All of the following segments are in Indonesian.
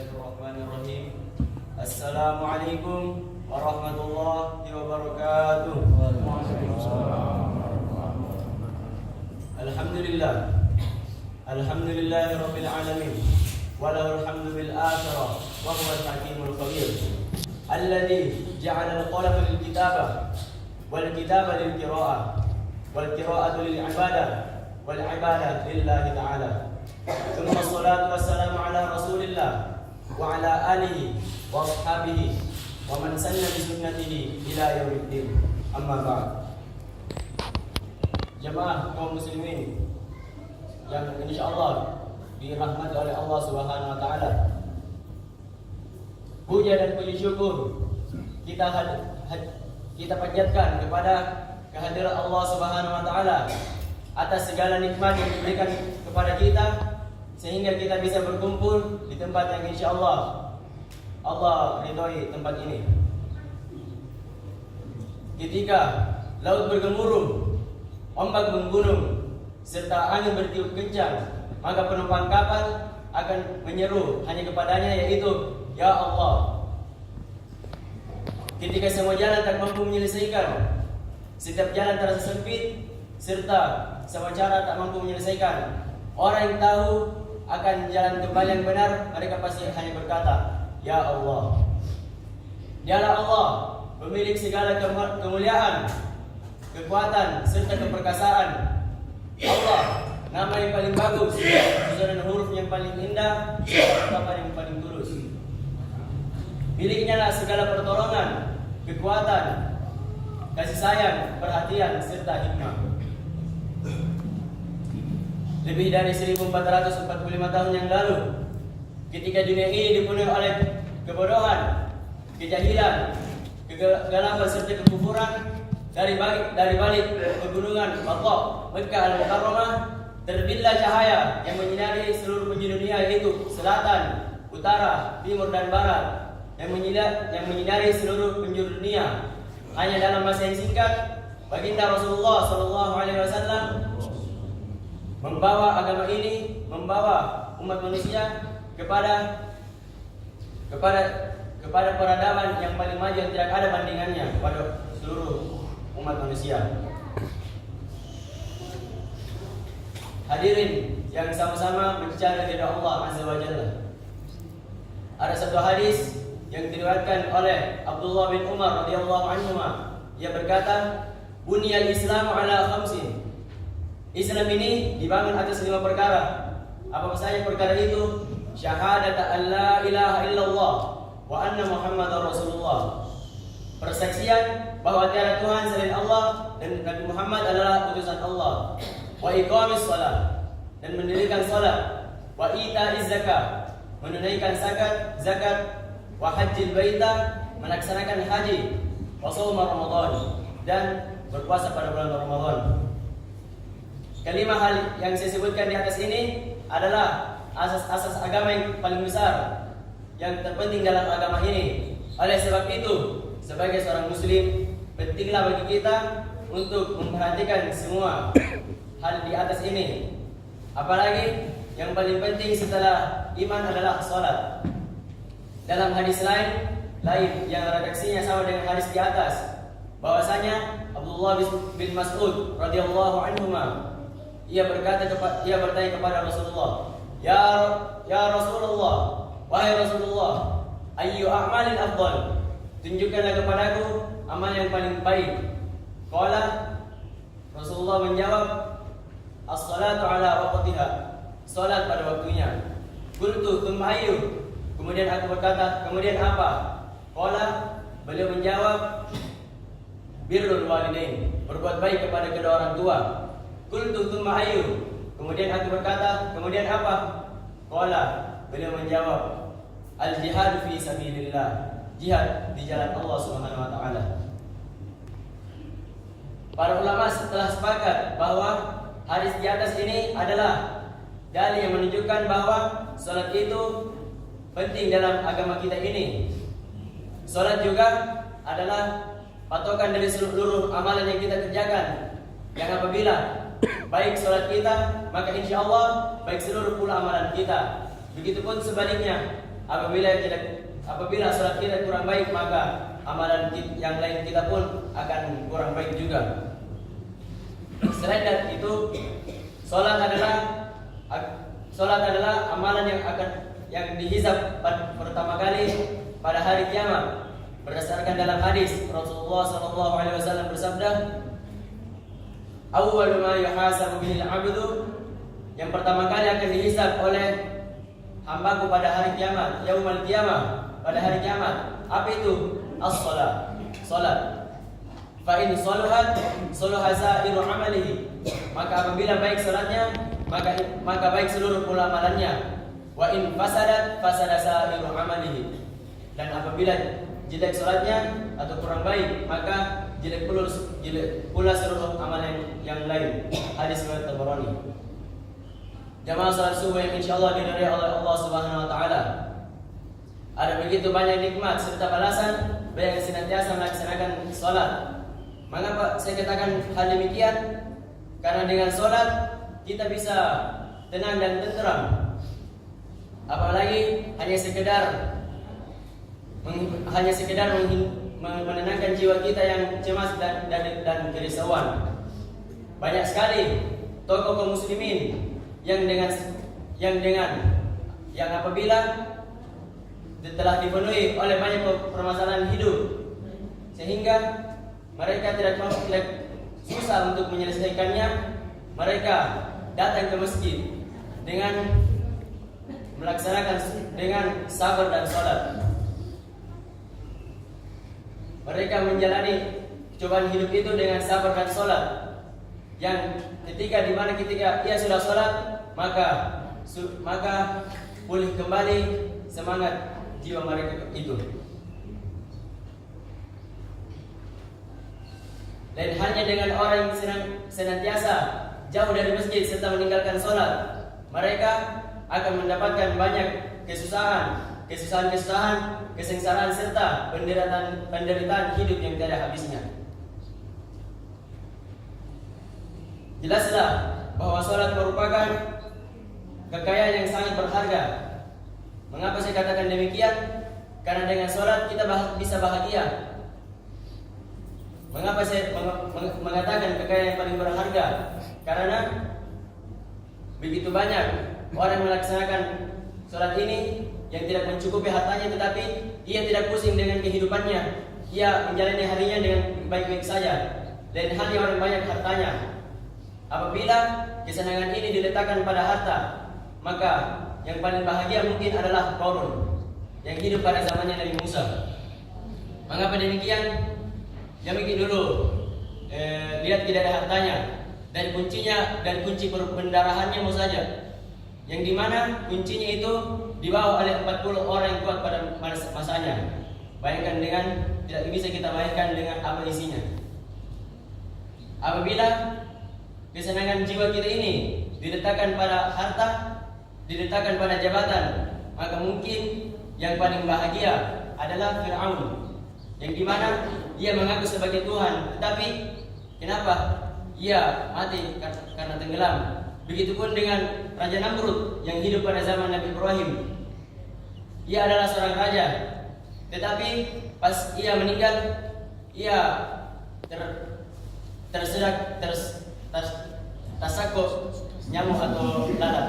Bismillahirrahmanirrahim. Assalamualaikum warahmatullahi wabarakatuh. Alhamdulillah. Alhamdulillahi rabbil alamin. Walahul hamdu bil akhirah wa huwal hakimul khabir. Alladzi ja'ala al-qalama lil kitabah wal kitaba lil qira'ah wal qira'atu lil ibadah wal ibadah lillahi ta'ala. Tsumma shalatu wassalamu ala Rasulillah wa ala alihi wa ashabihi wa man sanna bi sunnatihi ila yaumiddin. Amma ba'd. Jamaah kaum muslimin yang insyaallah dirahmati oleh Allah Subhanahu wa taala. Puja dan puji syukur kita panjatkan kepada kehadiran Allah Subhanahu wa taala atas segala nikmat yang diberikan kepada kita sehingga kita bisa berkumpul di tempat yang insyaallah Allah ridhoi tempat ini. Ketika laut bergemuruh, ombak menggunung, serta angin bertiup kencang, maka penumpang kapal akan menyeru hanya kepadanya, yaitu Ya Allah. Ketika semua jalan tak mampu menyelesaikan, setiap jalan terasa sempit, serta semua cara tak mampu menyelesaikan, orang yang tahu akan jalan kembali yang benar, mereka pasti hanya berkata, Ya Allah. Dialah Allah, pemilik segala kemuliaan, kekuatan, serta keperkasaan. Allah, nama yang paling bagus, susunan huruf yang paling indah, ungkapan yang paling tulus. Miliknya lah segala pertolongan, kekuatan, kasih sayang, perhatian, serta hikmah. Lebih dari 1445 tahun yang lalu, ketika dunia ini dipenuhi oleh kebodohan, kejahilan, kegelapan serta kekufuran, dari balik pegunungan Baqqa, Mekkah Al-Mukarramah, terbitlah cahaya yang menyinari seluruh penjuru dunia, yaitu selatan, utara, timur dan barat, yang menyinari seluruh penjuru dunia. Hanya dalam masa yang singkat, baginda Rasulullah SAW membawa agama ini, membawa umat manusia kepada peradaban yang paling maju yang tidak ada bandingannya pada seluruh umat manusia. Hadirin yang sama-sama mencari ridha Allah Azza wa Jalla. Ada satu hadis yang diriwayatkan oleh Abdullah bin Umar radhiyallahu anhu. Ia berkata, "Bunyal Islamu ala khamsin." Islam ini dibangun atas 5 perkara. Apa saja perkara itu? Syahadat an la ilaha illallah wa anna Muhammadar Rasulullah. Persaksian bahwa tiada Tuhan selain Allah dan Nabi Muhammad adalah utusan Allah. Wa iqamis shalah, dan mendirikan salat. Wa ita'iz zakat, menunaikan zakat. Wa hajjil baita, melaksanakan haji. Wa shaum Ramadan, dan berpuasa pada bulan Ramadan. Kelima hal yang saya sebutkan di atas ini adalah asas-asas agama yang paling besar, yang terpenting dalam agama ini. Oleh sebab itu, sebagai seorang muslim, pentinglah bagi kita untuk memperhatikan semua hal di atas ini. Apalagi yang paling penting setelah iman adalah salat. Dalam hadis lain yang redaksinya sama dengan hadis di atas, bahwasanya Abdullah bin Mas'ud radhiyallahu anhu ia bertanya kepada Rasulullah, Ya Rasulullah, wahai Rasulullah, ayyu a'malin afdal? Tunjukkanlah kepadaku amal yang paling baik. Qala, Rasulullah menjawab, as-salatu ala waqtiha, salat pada waktunya. Qultu tsumma ayyu? Kemudian aku berkata, kemudian apa? Qala, beliau menjawab, birrul walidain, berbuat baik kepada kedua orang tua. Qultu tsumma ayyu? Kemudian aku berkata, kemudian apa? Qala, beliau menjawab, al-jihad fi sabilillah, jihad di jalan Allah Subhanahu wa taala. Para ulama telah sepakat bahwa hadis di atas ini adalah dalil yang menunjukkan bahwa salat itu penting dalam agama kita ini. Salat juga adalah patokan dari seluruh amalan yang kita kerjakan, yang apabila baik salat kita, maka insya Allah baik seluruh pula amalan kita. Begitupun sebaliknya, apabila salat kita kurang baik, maka amalan yang lain kita pun akan kurang baik juga. Selain dari itu, salat adalah amalan yang dihisab pertama kali pada hari kiamat. Berdasarkan dalam hadis Rasulullah SAW bersabda, "Awwalu ma yuhasabu bihil 'abdu," yang pertama kali akan dihisab oleh hambaku pada hari kiamat, yaumul qiyamah, pada hari kiamat. Apa itu? As-shalah, salat. Fa in saluhat saluha sa'iru 'amalihi. Maka apabila baik salatnya, maka baik seluruh amalannya. Wa in fasadat fasada sa'iru 'amalihi. Dan apabila jelek salatnya atau kurang baik, maka jelek pula seluruh amalan yang lain. Hadis riwayat Tabarani. Jamaah salat subuh yang insyaallah diridhai oleh Allah Subhanahu wa taala. Ada begitu banyak nikmat serta balasan bagi yang senantiasa melaksanakan salat. Mengapa saya katakan hal demikian? Karena dengan salat kita bisa tenang dan tenteram. Apalagi hanya sekedar menenangkan jiwa kita yang cemas dan kerisauan. Banyak sekali tokoh kaum muslimin yang apabila telah dipenuhi oleh banyak permasalahan hidup, sehingga mereka tidak susah untuk menyelesaikannya, mereka datang ke masjid dengan melaksanakan dengan sabar dan salat. Mereka menjalani cobaan hidup itu dengan sabar dan salat. Yang ketika ia sudah salat, maka pulih kembali semangat jiwa mereka itu. Dan hanya dengan orang yang senantiasa jauh dari masjid serta meninggalkan salat, mereka akan mendapatkan banyak kesusahan, kesengsaraan serta penderitaan hidup yang tiada habisnya. Jelaslah bahwa salat merupakan kekayaan yang sangat berharga. Mengapa saya katakan demikian? Karena dengan salat kita bisa bahagia. Mengapa saya mengatakan kekayaan yang paling berharga? Karena begitu banyak orang melaksanakan salat ini yang tidak mencukupi hartanya, tetapi ia tidak pusing dengan kehidupannya. Ia menjalani harinya dengan baik-baik saja. Dan hal yang orang banyak hartanya. Apabila kesenangan ini diletakkan pada harta, maka yang paling bahagia mungkin adalah Qarun yang hidup pada zamannya Nabi Musa. Mengapa demikian? Yang bikin dulu lihat tidak ada hartanya, dan kunci pendarahannya mau saja, yang dimana kuncinya itu dibawa oleh 40 orang yang kuat pada masanya. Bayangkan dengan tidak bisa kita bayangkan dengan apa isinya. Apabila kesenangan jiwa kita ini diletakkan pada harta, diletakkan pada jabatan, maka mungkin yang paling bahagia adalah Fir'aun, yang dimana ia mengaku sebagai Tuhan, tetapi kenapa ia mati karena tenggelam? Begitupun dengan Raja Namrud yang hidup pada zaman Nabi Ibrahim. Ia adalah seorang raja, tetapi pas ia meninggal, ia tersakut nyamuk atau lalat.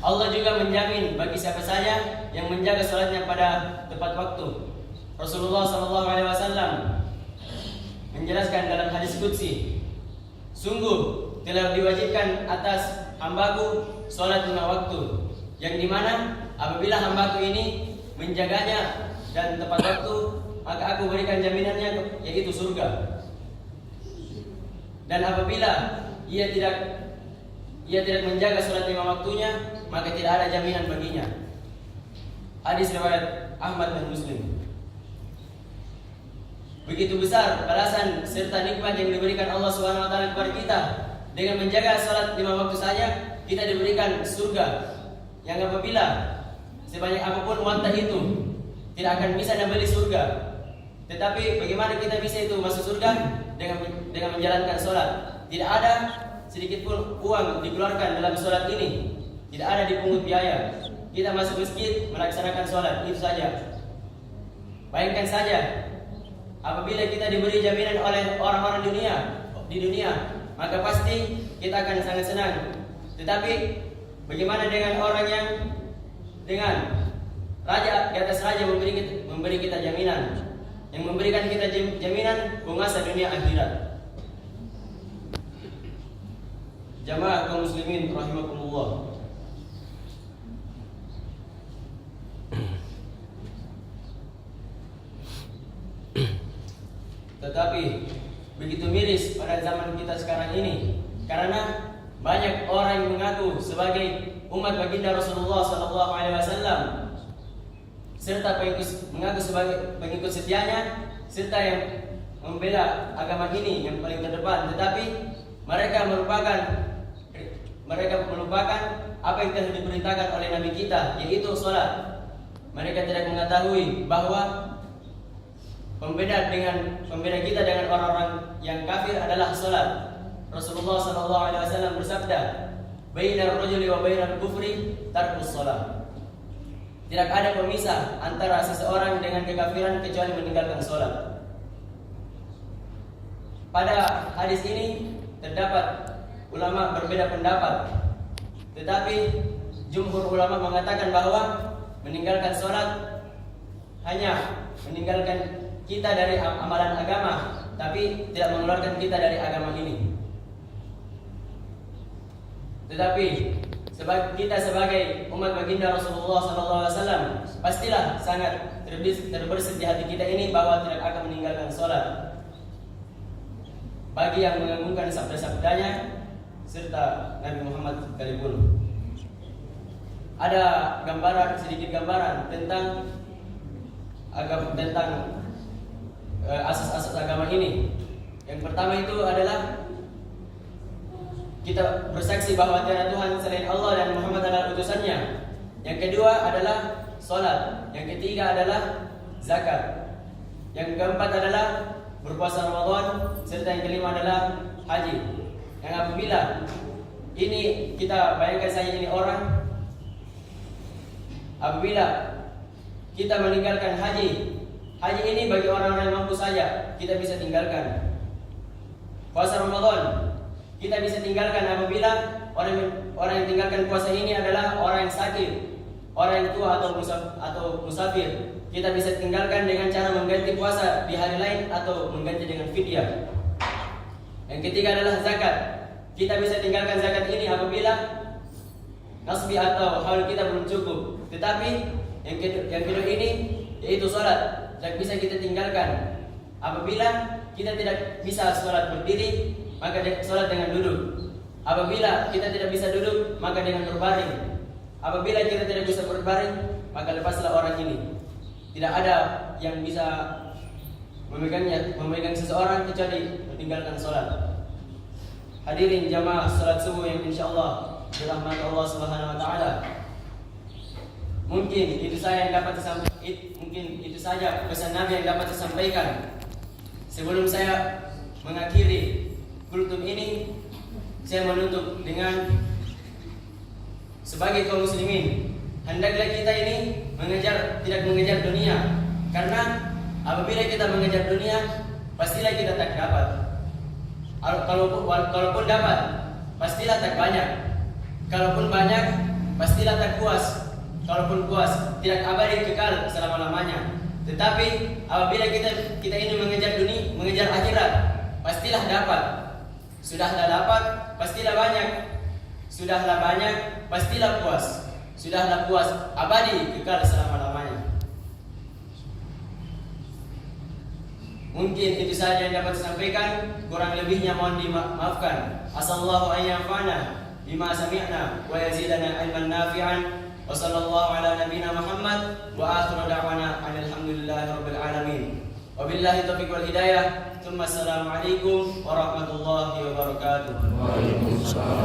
Allah juga menjamin bagi siapa saja yang menjaga salatnya pada tepat waktu. Rasulullah SAW menjelaskan dalam hadis qudsi, "Sungguh telah diwajibkan atas hambaku salat 5 waktu, yang dimana apabila hambaku ini menjaganya dan tepat waktu, maka aku berikan jaminannya, yaitu surga. Dan apabila ia tidak menjaga salat 5 waktunya, maka tidak ada jaminan baginya." Hadis riwayat Ahmad dan Muslim. Begitu besar balasan serta nikmat yang diberikan Allah Subhanahu wa taala kepada kita. Dengan menjaga salat 5 waktu saja, kita diberikan surga yang apabila sebanyak apapun wanita itu tidak akan bisa membeli surga. Tetapi bagaimana kita bisa itu masuk surga? Dengan menjalankan sholat. Tidak ada sedikit pun uang dikeluarkan dalam sholat ini. Tidak ada dipungut biaya. Kita masuk masjid melaksanakan sholat, itu saja. Bayangkan saja, apabila kita diberi jaminan oleh orang-orang di dunia, maka pasti kita akan sangat senang. Tetapi bagaimana dengan orang yang dengan raja di atas raja memberi kita jaminan, yang memberikan kita jaminan penguasa dunia akhirat. Jamaah kaum muslimin rahimakumullah. Tetapi begitu miris pada zaman kita sekarang ini, karena banyak orang yang mengaku sebagai umat baginda Rasulullah SAW, serta mengaku sebagai pengikut setianya, serta yang membela agama ini yang paling terdepan. Tetapi mereka melupakan apa yang telah diperintahkan oleh Nabi kita, yaitu sholat. Mereka tidak mengetahui bahwa pembeda kita dengan orang-orang yang kafir adalah sholat. Rasulullah SAW bersabda, "Bainar rajuli wa bainar kufri tarkus sholat." Tidak ada pemisah antara seseorang dengan kekafiran kecuali meninggalkan sholat. Pada hadis ini terdapat ulama berbeda pendapat, tetapi jumhur ulama mengatakan bahwa meninggalkan sholat hanya meninggalkan kita dari amalan agama, tapi tidak mengeluarkan kita dari agama ini. Tetapi kita sebagai umat baginda Rasulullah SAW pastilah sangat terbersih di hati kita ini bahwa tidak akan meninggalkan sholat. Bagi yang mengagungkan sabda-sabdanya serta Nabi Muhammad sekalipun. Ada sedikit gambaran tentang asas-asas agama ini. Yang pertama itu adalah kita bersaksi bahwa tiada Tuhan selain Allah dan Muhammad adalah utusannya. Yang kedua adalah sholat. Yang ketiga adalah zakat. Yang keempat adalah berpuasa Ramadan. Serta yang kelima adalah haji. Yang apabila ini kita bayangkan saja ini orang, apabila kita meninggalkan haji ini bagi orang-orang yang mampu saja kita bisa tinggalkan. Puasa Ramadan kita bisa tinggalkan apabila orang yang tinggalkan puasa ini adalah orang yang sakit, orang yang tua atau musafir. Kita bisa tinggalkan dengan cara mengganti puasa di hari lain atau mengganti dengan fidyah. Yang ketiga adalah zakat. Kita bisa tinggalkan zakat ini apabila nasbi atau haul kita belum cukup. Tetapi yang kedua ini yaitu sholat, tidak bisa kita tinggalkan. Apabila kita tidak bisa sholat berdiri, maka sholat dengan duduk. Apabila kita tidak bisa duduk, maka dengan berbaring. Apabila kita tidak bisa berbaring, maka lepaslah orang ini. Tidak ada yang bisa memegang seseorang kecuali meninggalkan sholat. Hadirin jamaah sholat subuh yang insyaallah dirahmati Allah Subhanahu wa taala. Mungkin itu saja pesan Nabi yang dapat disampaikan. Sebelum saya mengakhiri kultum ini, saya menutup dengan sebagai kaum muslimin, hendaklah kita ini tidak mengejar dunia, karena apabila kita mengejar dunia, pastilah kita tak dapat. Kalaupun dapat, pastilah tak banyak. Kalaupun banyak, pastilah tak puas. Kalaupun puas, tidak abadi kekal selama-lamanya. Tetapi apabila kita ini mengejar akhirat, pastilah dapat. Sudahlah dapat, pastilah banyak. Sudahlah banyak, pastilah puas. Sudahlah puas, abadi kekal selama-lamanya. Mungkin itu saja yang dapat disampaikan. Kurang lebihnya mohon dimaafkan. Asallahu an yanfa'na bima sami'na wa yazidana ilman nafi'an. Wa sallallahu ala nabiyyina Muhammad wa akhiru da'wana alhamdulillahi rabbil alamin. Wabillahi taufiq wal hidayah. Assalamualaikum warahmatullahi wabarakatuh. Waalaikumsalam.